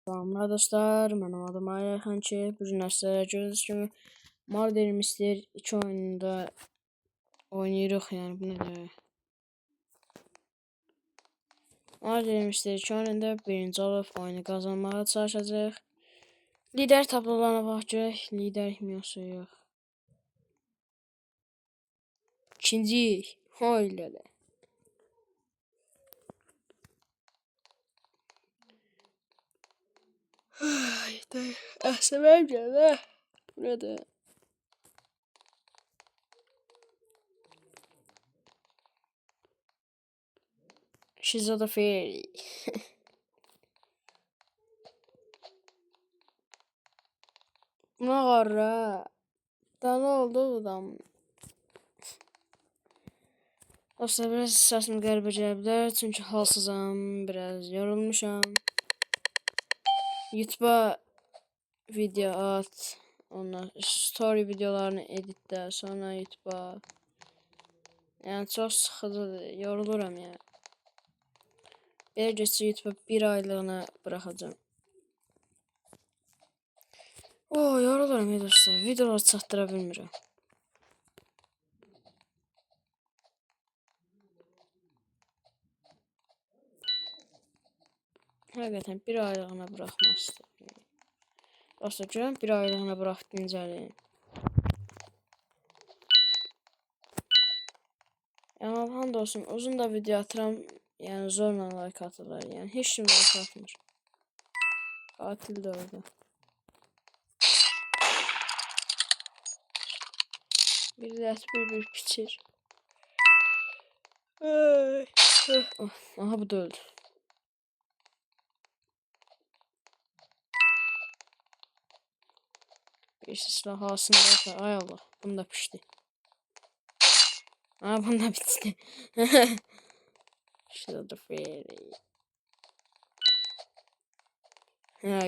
Selamlar dostlar, benim adım Ayhan Çi. Bugün sizlere gördüğünüz gibi Murder Mystery 2 oyununda oynayırıq, yani bu nedir? Murder Mystery 2 oyununda birinci olub oyunu kazanmağa çalışacaq. Lider tablolarına baxacaq, lider mi yoxsa yox? İkinci, hayla da. Hayda, əsəbəm gəlir. Bu nedir? Şizofreni. Buna qarra. Daha ne oldu adam? Dostlar, biraz səsim qəribə gələ bilər, çünki halsızam, biraz yorulmuşam. YouTube'a video at, ondan story videolarını editlə, sonra YouTube'a. Yəni çox sıxıcıdır, yoruluram ya. Belə geçsə YouTube'a bir aylığına buraxacağım. Yoruluram ya dostlar, videoları çatdıra bilmirəm. Həqiqətən bir aylığına buraxmaq istəyirəm. Dostlar, görəm bir aylığına buraxıb dincəliyim. Amma hamdolsun uzun da video atıram, yəni zorla like atırlar, yəni heç kim like atmır. Katil de orada. Bir de bir piçir. Aha, bu da öldü. Bir silah aslında. Ay Allah. Bunu da pişti. Bunu da bitti. Şurada feri.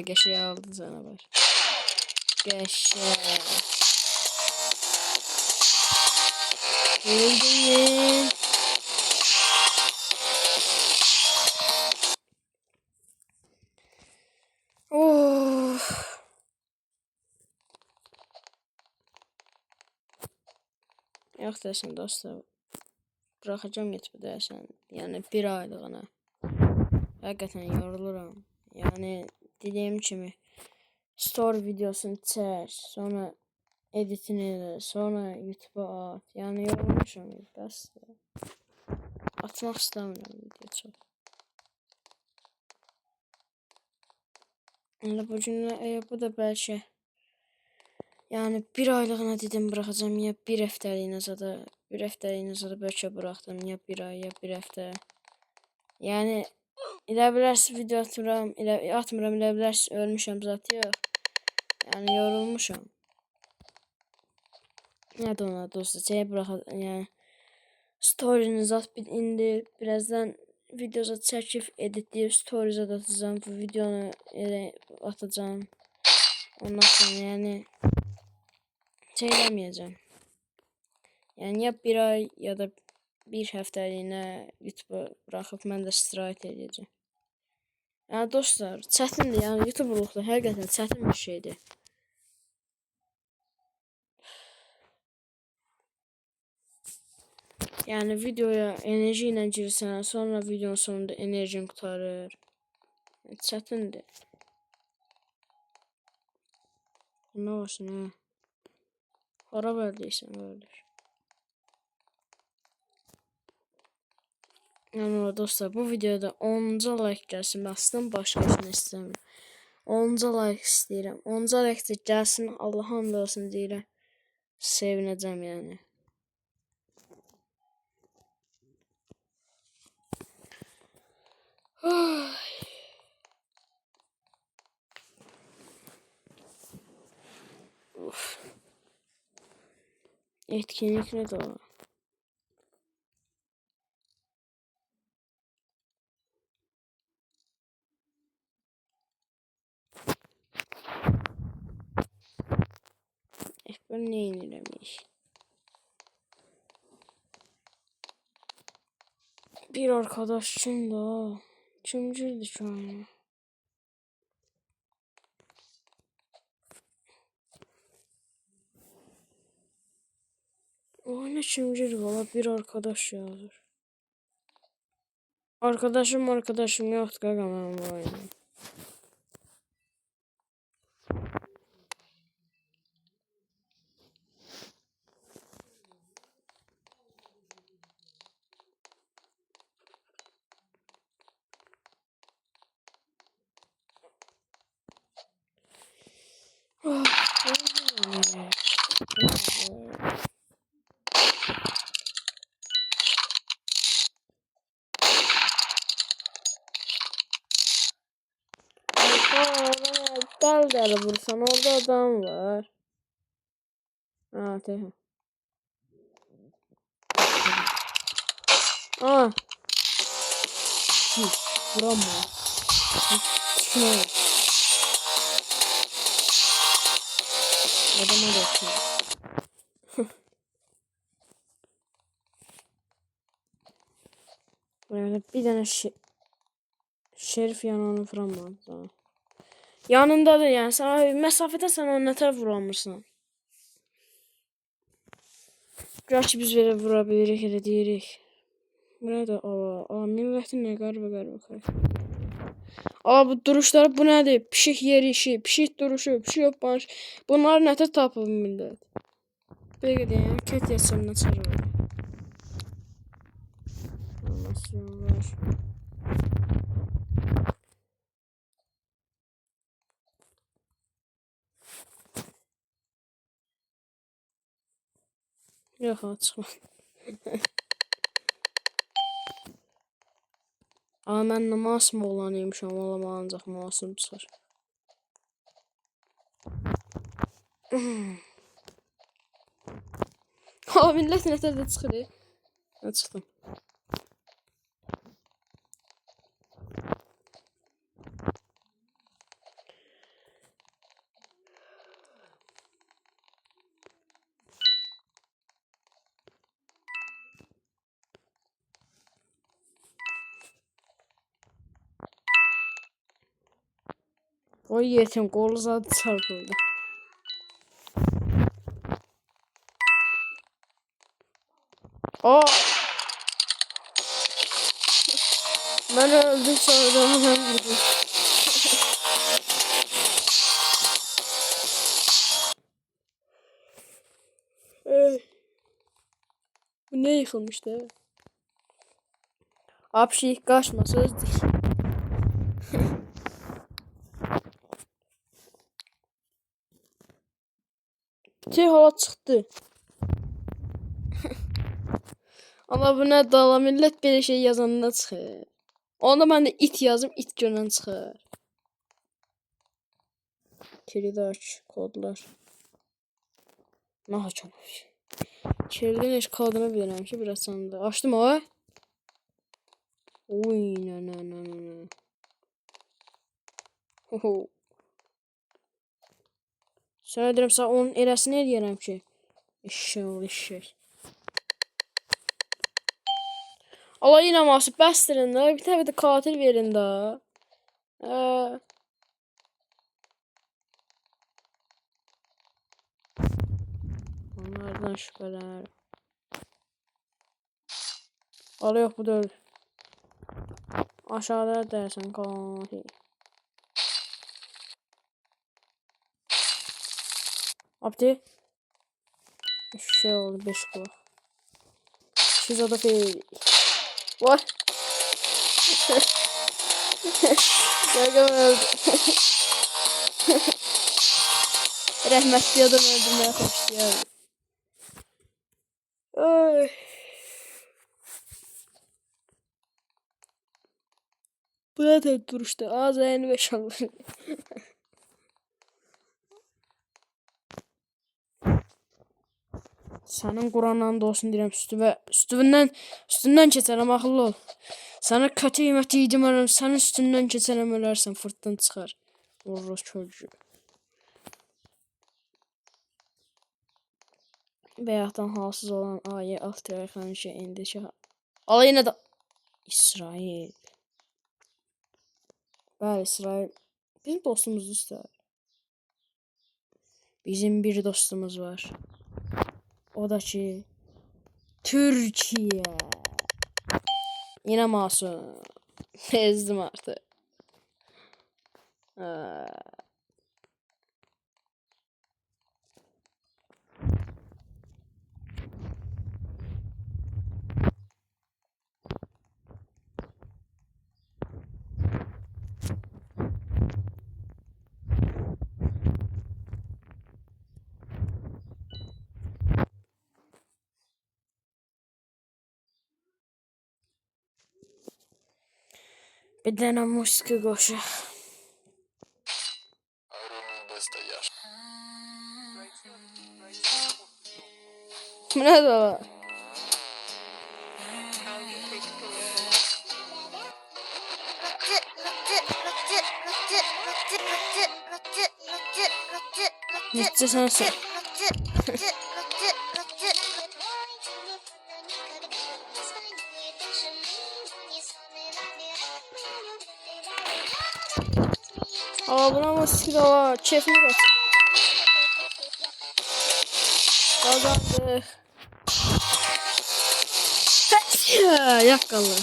Geçeyi aldı canavar. Geçe. Öldüm. Yox desən dostlar. Bırakacağım YouTube desən. Yəni bir aylığına. Həqiqətən yoruluram. Yəni dediyim kimi story videosunu çək, sonra editini elə, sonra YouTube'a at. Yəni yorulmuşam, bəs. Atmaq istəmirəm video çox. Yəni bu da bəlkə yani bir aylığına dedim bırakacağım, ya bir həftəliyinə zada bəlkə buraxdım, ya bir ay, ya bir həftə. Yəni elə bilərsiniz video atmıram, elə bilərsiniz ölmüşəm zaten yox. Yəni yorulmuşam. Nədir ona dostlar, bıraxacağım, yəni story'niz at indi birazdan videoza çəkib editləyib story'za da atacağım, bu videonu elə atacağım. Ondan sonra yəni eləməyəcəm. Yəni ya bir ay ya da bir həftəliyinə YouTube'a bıraxıb mən də istirahət edəcəm. Yəni dostlar, çətindir, yəni YouTuberluqda həqiqətən çətin bir şeydir. Yəni videoya enerji ilə girsən, sonra videonun sonunda enerjin qurtarır. Çətindir. Nə olsun, hə? Hara verdiysən, verdir. Yəni dostlar, bu videoda 10-ca like gəlsin. Baxsın, başqa heç nə istəmirəm. 10-ca like istəyirəm. 10-ca like gəlsin, Allah hamd olsun deyirəm. Sevinəcəm yəni. Etkinlik nedir o? Ben ne inirmiş? Bir arkadaş kimdi o? Kim girdi şu an? O ne kimdir valla bir arkadaş yazır. Arkadaşım yoktu kanka benim bu oyunda. Gel vursan orada adam var. Ha tamam. Aa. Vuramam. Şuna bak. Adama bakın. Yani bir tane şerif yanağını vuramam. Tamam. Yanındadır yani. Sana mesafeden sen ona ne tərəf vuramırsan. Gerçi biz belə vura bilirik, elə deyirik. Burada millətin nə qəribə. Bu duruşları bu nədir? Pişik yerişi, pişik duruşu, pişik hoppanış. Bunlar nətə tapıb millət? Belə deyən, kət yasından çıxır. Anlasın var. Yox, çıxma. Mən nə masum olanıymışam, valla ancaq masum çıxır. Millət nətər də çıxır. Nə çıxdım. O yetim qolu zadı çarpıldı. Ben öldüm sonra hemen vurdum. Bu ne yıkılmıştı? Apşi kaçma sözdür. Hala çıktı. Ama bu ne dala millet böyle şey yazanına çıxır. Onda ben de it yazım, it görən çıxır. Kilidi aç, kodlar. Ne açalım? Kilidin heç kodunu bilirəm ki, biraz sandı. Açdım o. Oy, ne. Ho. Sənə deyirəm, sən onun eləsini eləyərəm ki. Eşşək. Allah yine masum bəstirin də. Bir təbi də katil verin də. Onlardan şübhələnərəm. Allah yox, bu da öldü. Aşağıda dərsən katil. Abdi. Şey oldu 5 kulak. Şizada feyl. Vay. Gel öldü. Rəhmətli adam öldürməyə xoşlayarım. Ay. Bu da tek duruştu. Az ayını 5 alır. Sənin Quranla da olsun deyirəm, üstündən keçərəm, axıllı ol. Sana kötü qiyməti yedirəm, sənin üstündən keçərəm, ölərsən, fırtdan çıxar. Vurur çocuğu. Bəyaqdan halsız olan ayə alt tərəfən şey indi şey. Ala yenə də İsrail. Bəli, İsrail. Bizim dostumuz İsrail. Bizim bir dostumuz var. O da ki Türkiye. Yine masum. Ezdim artık. Bir dənə musiqi qoşaq. Bu nədir o? Necə sənsən? Aa, buna musiqi də var. Keyfini bax. Kazandık. Yaqqanlı.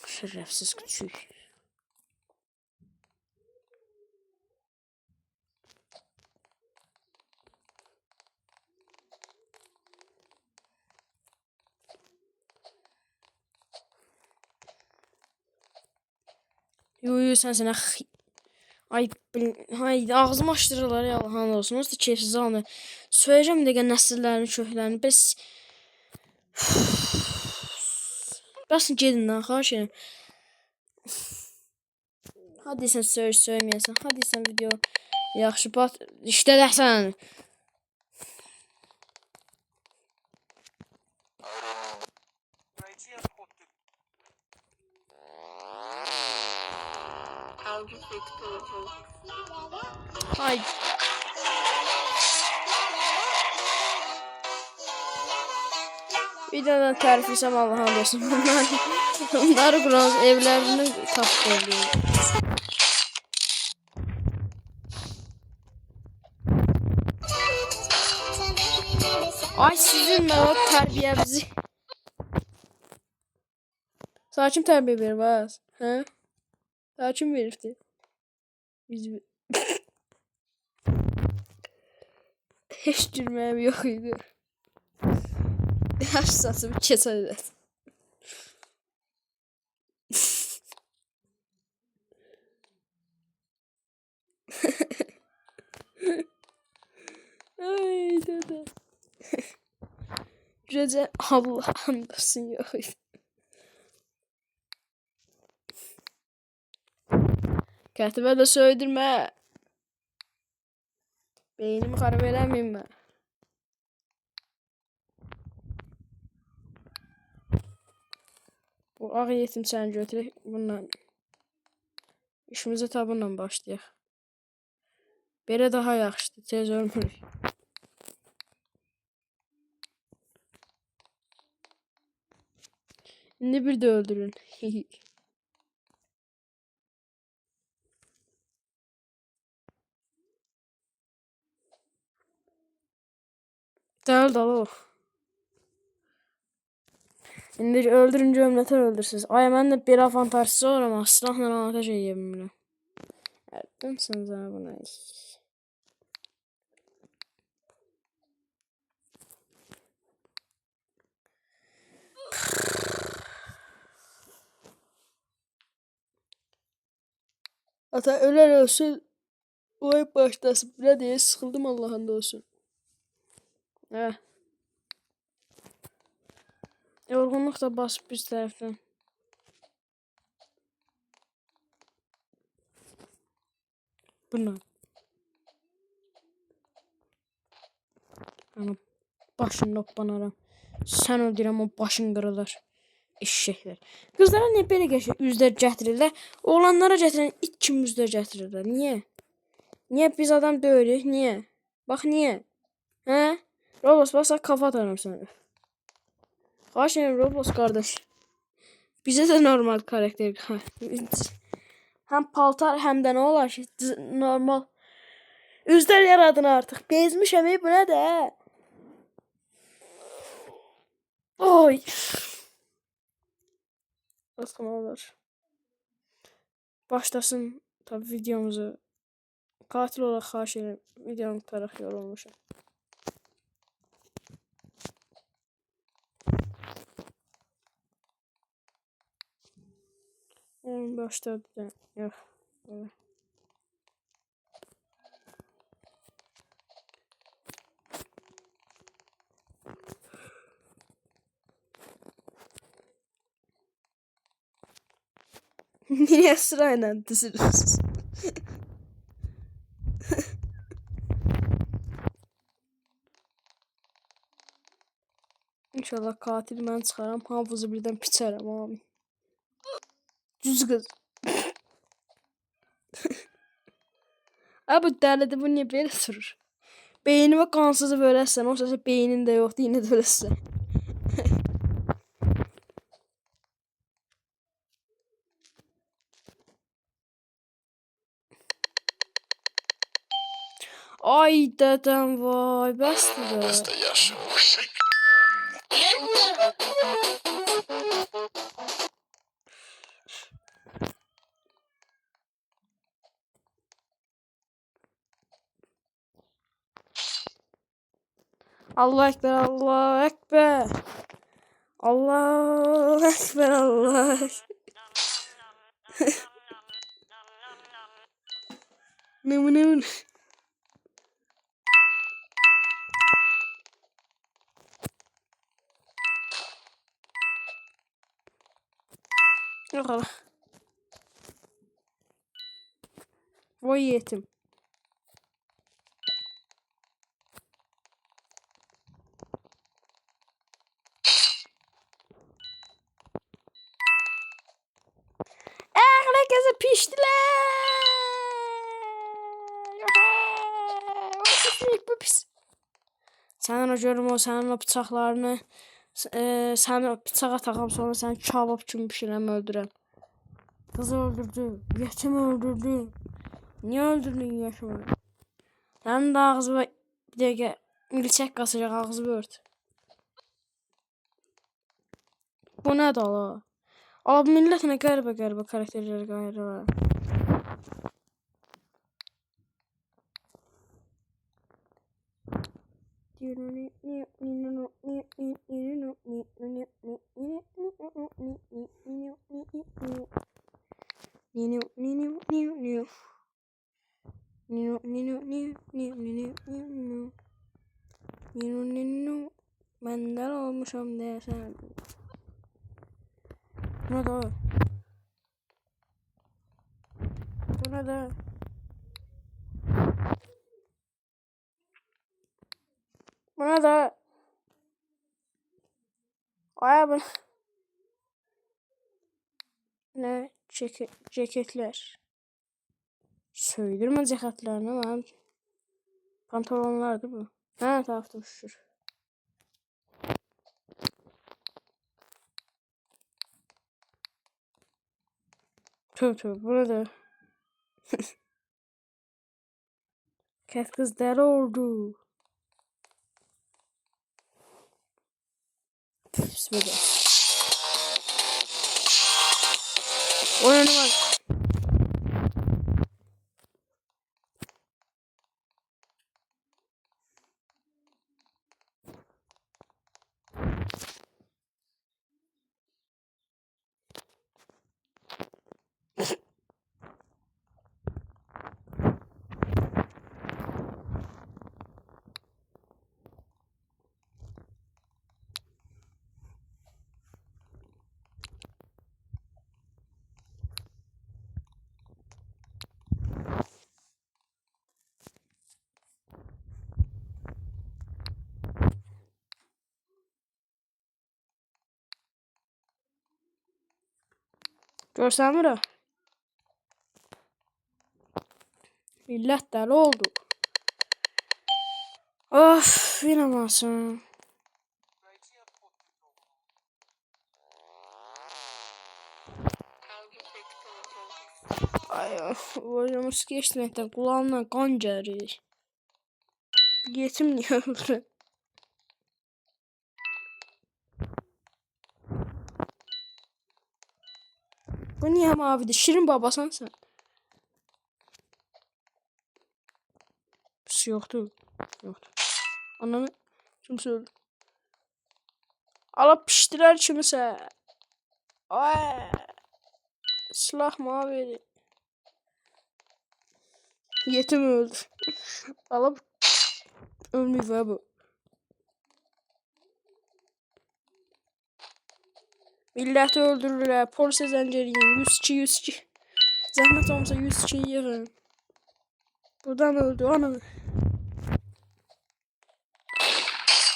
Şerefsiz küçük. Yo sensin ax. Ay, hay ağzımı açdırırlar ya Allah'ın olsun. Olsa keyfsiz anı. Söyleyeceğim de nəsillərini, köklərini. Bəs gedin lan, xahiş edirəm. Hadi sen söylemeyəsən. Hadi sen video yaxşı bat. İşte dəsən. Ay. Videodan tərif etsəm Allah'ın olsun. Bunları kuran evlərini tapdırıyor. Ay sizin o tərbiyəmizi. Sana kim tərbiyə verir bas? Hə? Sana kim veribdi? Biz heç gülməyim yox idi. Yaş saçımı kesə edət. Ay dede. Gece Allah andasın yox idi. Kətibə də söydürmə. Beynimi xarab eləməyim mən. Bu ağ yetim səni götürək. Bununla işimizə tabunla başlayaq. Belə daha yaxşıdır. Tez ölmürük. İndi bir də öldürün. Dəl dal o. İndi öldürünce ömrətər öldürsünüz. Ay mən də bir avantajsız olaram. Silahla avantaj edə bilmirəm. Erdimsiniz ha buna. Ata ölər ölsün. Oy başlasın. Belə deyə sıxıldım Allah'ın da olsun. Hə. Yorğunluq da basıb bir tərəfdən. Buna. Ama başını banaram. Sən öldürəm o başın qırılır. Eşşəklər. Qızlara niyə belə qəşəng üzlər gətirirlər? Oğlanlara gətirən it kimi üzlər gətirirlər. Niyə? Niyə biz adam deyilik? Niyə? Bax niyə? Hə? Roblox varsa kafa atarım sana. Xahiş edirəm Roblox kardeş. Bize de normal karakter. Hem paltar hem de ne olar ki normal. Üzlər yaradın artıq. Bezmişəm bu nə də? Oy. Nasıl olur? Başlasın tabi videomuzu. Katil olarak xahiş edirəm. Videonu tutaraq yorulmuşam. Başladı. Yox. Böyle. Niye sırayla diziliyorsunuz? İnşallah katil mən çıxaram. Havuzu birdən piçərəm amin. Düz qız. Abi dəlidir bu niyə belə sürür? Beynime qansızı böləsən, o səsə beynin də yoxdur, yenə də öləsən. Ay dədəm vay, bəsdir də. Allah ekber, Allah ekber. Allah ekber, Allah. Ne. Yok Allah. Vay yetim. Herkese piştiler. Bu pis. Sənin o görüm o sənin o bıçaqlarını səni bıçağa taxam sonra səni kabab kimi pişirəm öldürəm. Kızı öldürdü. Yetimi öldürdü. Niye öldürdün yetimi? Sənin də ağzı bir dəqiqə milçək qaçacaq ağzı ört. Bu nədir ala? Ala bu millət nə qəribə karakterlər qayırır. Məndən olmuşam deyəsən. Bu da. Bu da. Bu da. Ay bu. Ne? Ceketler. Söydürmə ceketlerini mənim pantolonlardı bu. Hə, tapdım şükür. Tövbe burada. Kız kızlar oldu. Bismillah. Oyunu var. Görsən bura. Millət dəli oldu. Of, yine masum. Ay, hocamız geçmekten kulağımdan kan gəlir. Yetim niye öldü? Bu niye mavidir? Şirin babasan sen. Bir şey yoktu. Yoktu. Ananı kimse öldü. Alıp piştirer kimse. Ay. Silah mavi. Yetim öldü. Alıp ölmüyor bu. Milleti öldürürler. Polise zenceriyin. 102 102. Zahmet olmasa 102 yığın. Buradan öldü ananı.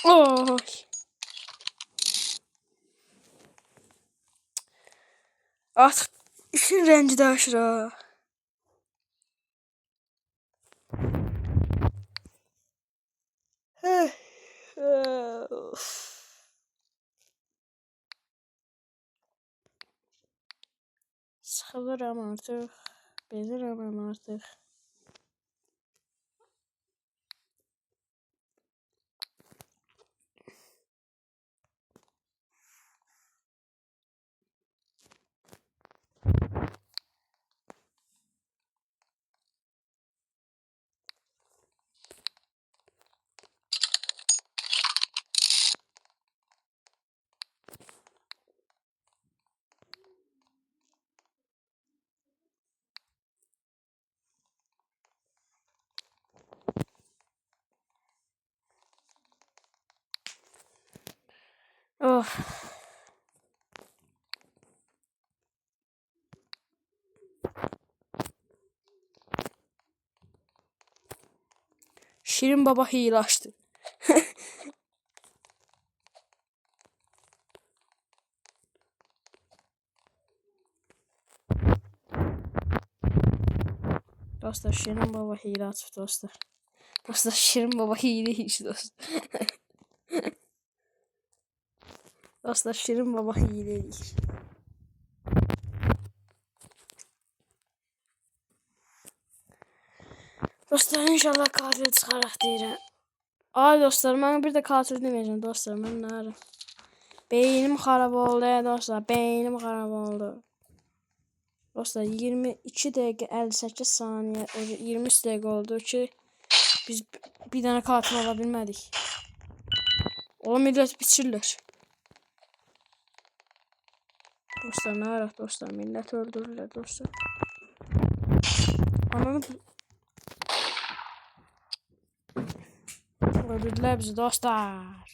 Oy. Artık işin renci de aşırı. Sıkılırım artık. Belirim artık. Of. Şirin baba hile açtı. Dostlar Şirin baba hile açtı dostlar. Dostlar Şirin baba hile hiç dostlar. Dostlar Şirin baba hile değil. Dostlar inşallah katil çıxaraq deyirəm. Ay dostlar mən bir də katil deməyəcəm dostlar mən nə arım. Beynim xarab oldu ya dostlar. Beynim xarab oldu. Dostlar 22 dəqiqə 58 saniyə 23 dəqiqə oldu ki biz bir dənə katil ola bilmədik. O millət biçirlər. Dostlar nə araq dostlar millət öldürürlər dostlar. Ananı öldürdülər bizi dostlar.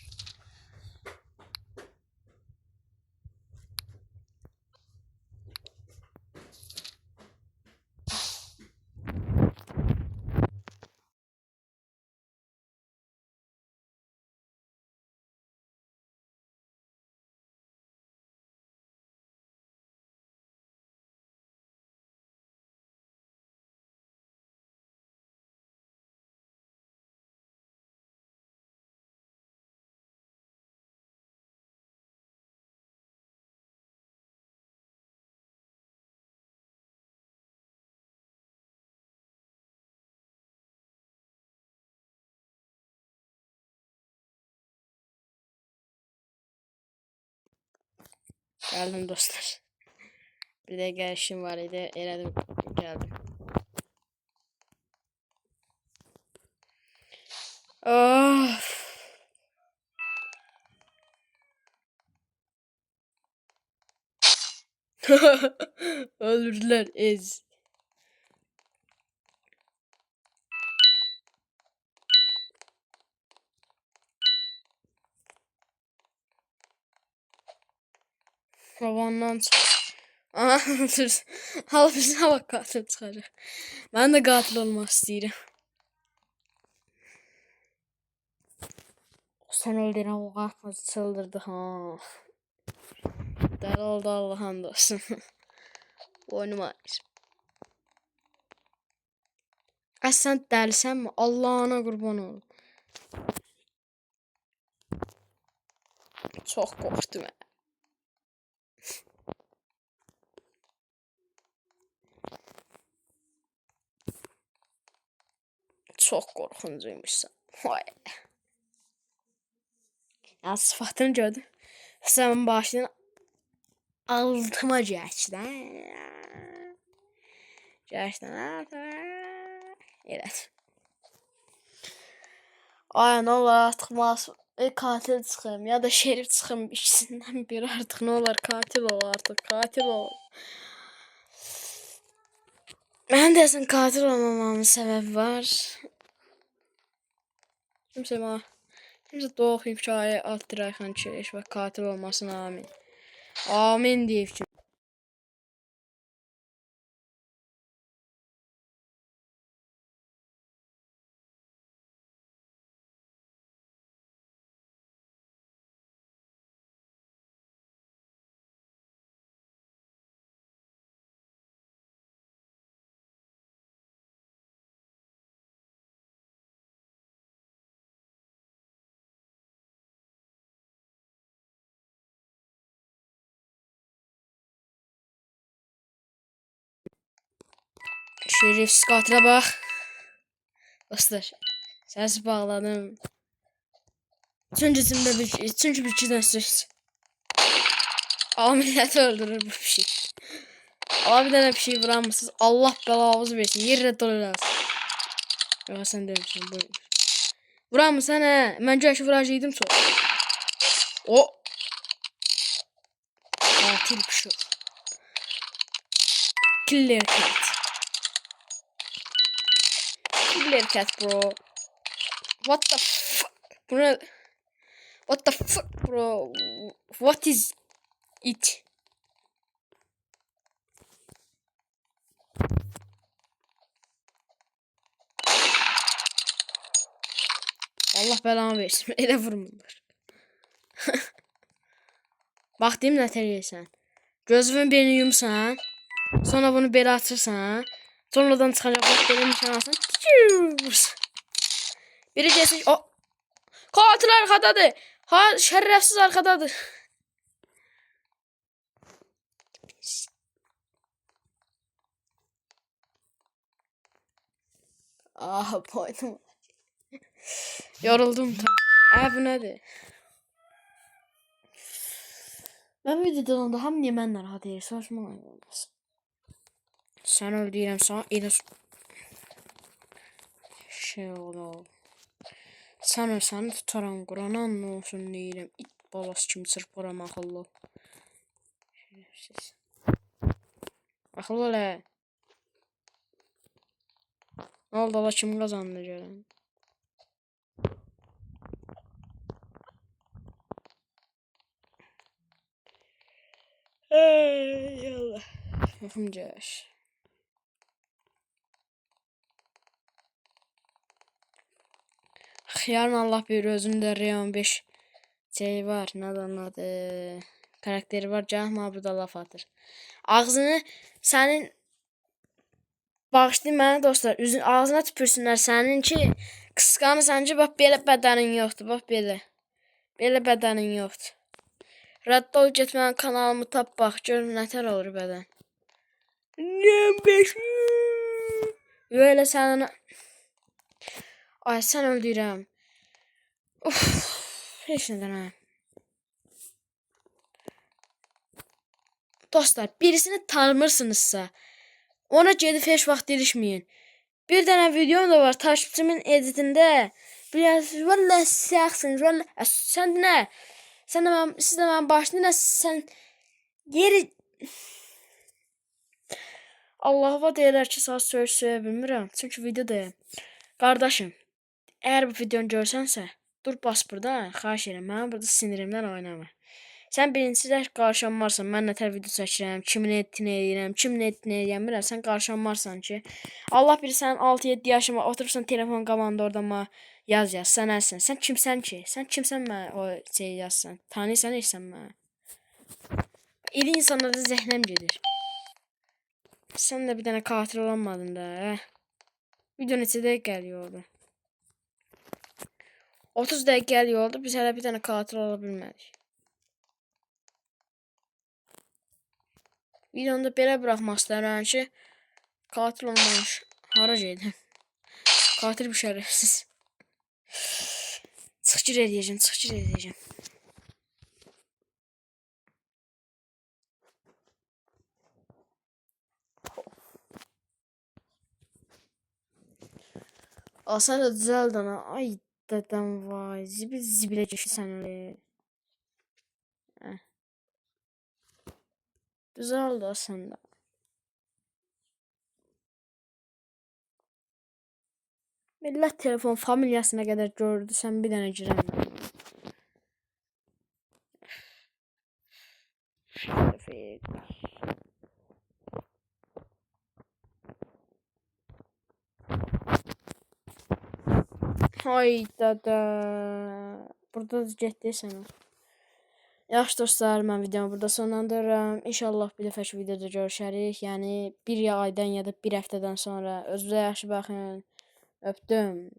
Gəldim dostlar. Bir də gəlişim var idi. Elədim gəldim. Of. Öldürdülər ez. Havandan çıxır. Aha dur. Hal bizə bak qatil çıxacaq. Mən də qatil olmaq istəyirəm. Sən öldürən o qatil çıldırdı ha. Dəli oldu Allah'ın dostum. Oyunuma. Sən dəlisənmi? Allah'ına qurban ol. Çox qorxdum. Çox qorxuncuymusan. Vay. Ya sıfatını gördüm. Sen başını altıma geçti. Geçtin evet. Ay ne olur artık masum katil çıkayım ya da şerif çıkayım, ikisinden biri artık, ne olur katil ol artık, katil ol. Ben desin katil olmamamın sebebi var. Kimse doğu hikaye alt dirayxan çeyiş ve katil olmasın, amin. Amin deyip ki. Şerefsiz katile bak. Dostlar. Səsi bağladım. Çünkü bir şeyden söz. Ama milleti öldürür bu bir şey. Allah bir tane bir şey vuran mısınız? Allah belanızı versin. Yerine dolayarız. Ya sen demişsin. Vuran mı sen he? Ben göğüşü vuracaydım sonra. O. Katil şu. Killer cat. Killer cat bro. What the fuck? Buna... What the fuck bro? What is it? Allah belanı versin. Elə vurmurlar. Bax deyim nətər yeyirsən. Gözünün birini yumsan. Sonra bunu belə açırsan. Sonradan çıxacaq bax belə nişan alsan. Biri gəlsin. O. Katil arkadadır. Ha şerefsiz arkadadır. Ah boynum. Yoruldum tam. Bu nedir? Ben videodan onda ham niye ben narahat edir? Saçma olmasın. Sen öl deyirəm sana elə şey olur. Sen ölsən tutaram Quranan olsun deyirəm. İt balası kimi çırpıram axıllı. Şerefsiz. Axıllı elə. Ne oldu ala kim qazandı görən? Ey Allah. Yuxum gəlir. Yarın Allah bilir, özünde Rayon 5 şey var. Nədən adı? Karakteri var. Canım burada laf atır. Ağzını sənin bağışlayın mənə dostlar. Üzün ağzına tüpürsünlər sənin ki, qısqanırsan ki, bax belə bədənin yoxdur. Bax belə. Belə bədənin yoxdur. Rədd ol, get mənim kanalımı tap bax. Gör nətər olur bədən. Rayon 5. Böyle sənin... Ay sən öldürəm. Of. Heç nədən ha. Dostlar, birisini tanımırsınızsa ona gedib heç vaxt dirişməyin. Bir dənə videom da var takipçimin editində. Biraz vallahi səhvsiniz. Vallahi sən nə? Sən də mən, siz də mənim başlayın. Sən yeri Allah'a deyirlər ki, sağ söyə bilmirəm. Çünki videodayım. Qardaşım, eğer bu videonu görsənsə, dur bas burada. Xahiş edirəm, mənim burada sinirimdən oynama. Sən birincisi qarşılanmarsan, mən nətər video çəkirəm, kimin etdiyini edirəm, kimin etdiyini edirəm, sən qarşılanmarsan ki, Allah bilir sənin 6-7 yaşıma oturursan telefon qabağında orada yaz, sən əlsən. Sən kimsən ki? Sən kimsən mənə o şey yazsan? Tanıyırsan eşsən mənə? İri insanlarda zəhnəm gedir. Sən də bir dənə katil olamadın da, Video neçə dəqiqə gəliyordu? 30 dəqiqə gəliyordu, biz hələ bir dənə katil ola bilmədik. Videonu da belə buraxmaq istəyirəm ki, katil olmamış. Hara gedim? Katil bir şərəfsiz. Çıxır edəcəm, çıxır edəcəm. Sən də düzəld ana. Ay dədəm vay. Zibilə geçsən öyle. Düzəld da sən də. Millət telefon familyasına qədər gördü. Sən bir dənə girəm. Hay dədə. Burada getdi sənə. Yaxşı dostlar, mən videomu burada sonlandırıram. İnşallah bir dəfəki videoda görüşərik. Yəni bir aydan ya da bir həftədən sonra. Özünüzə yaxşı baxın. Öpdüm.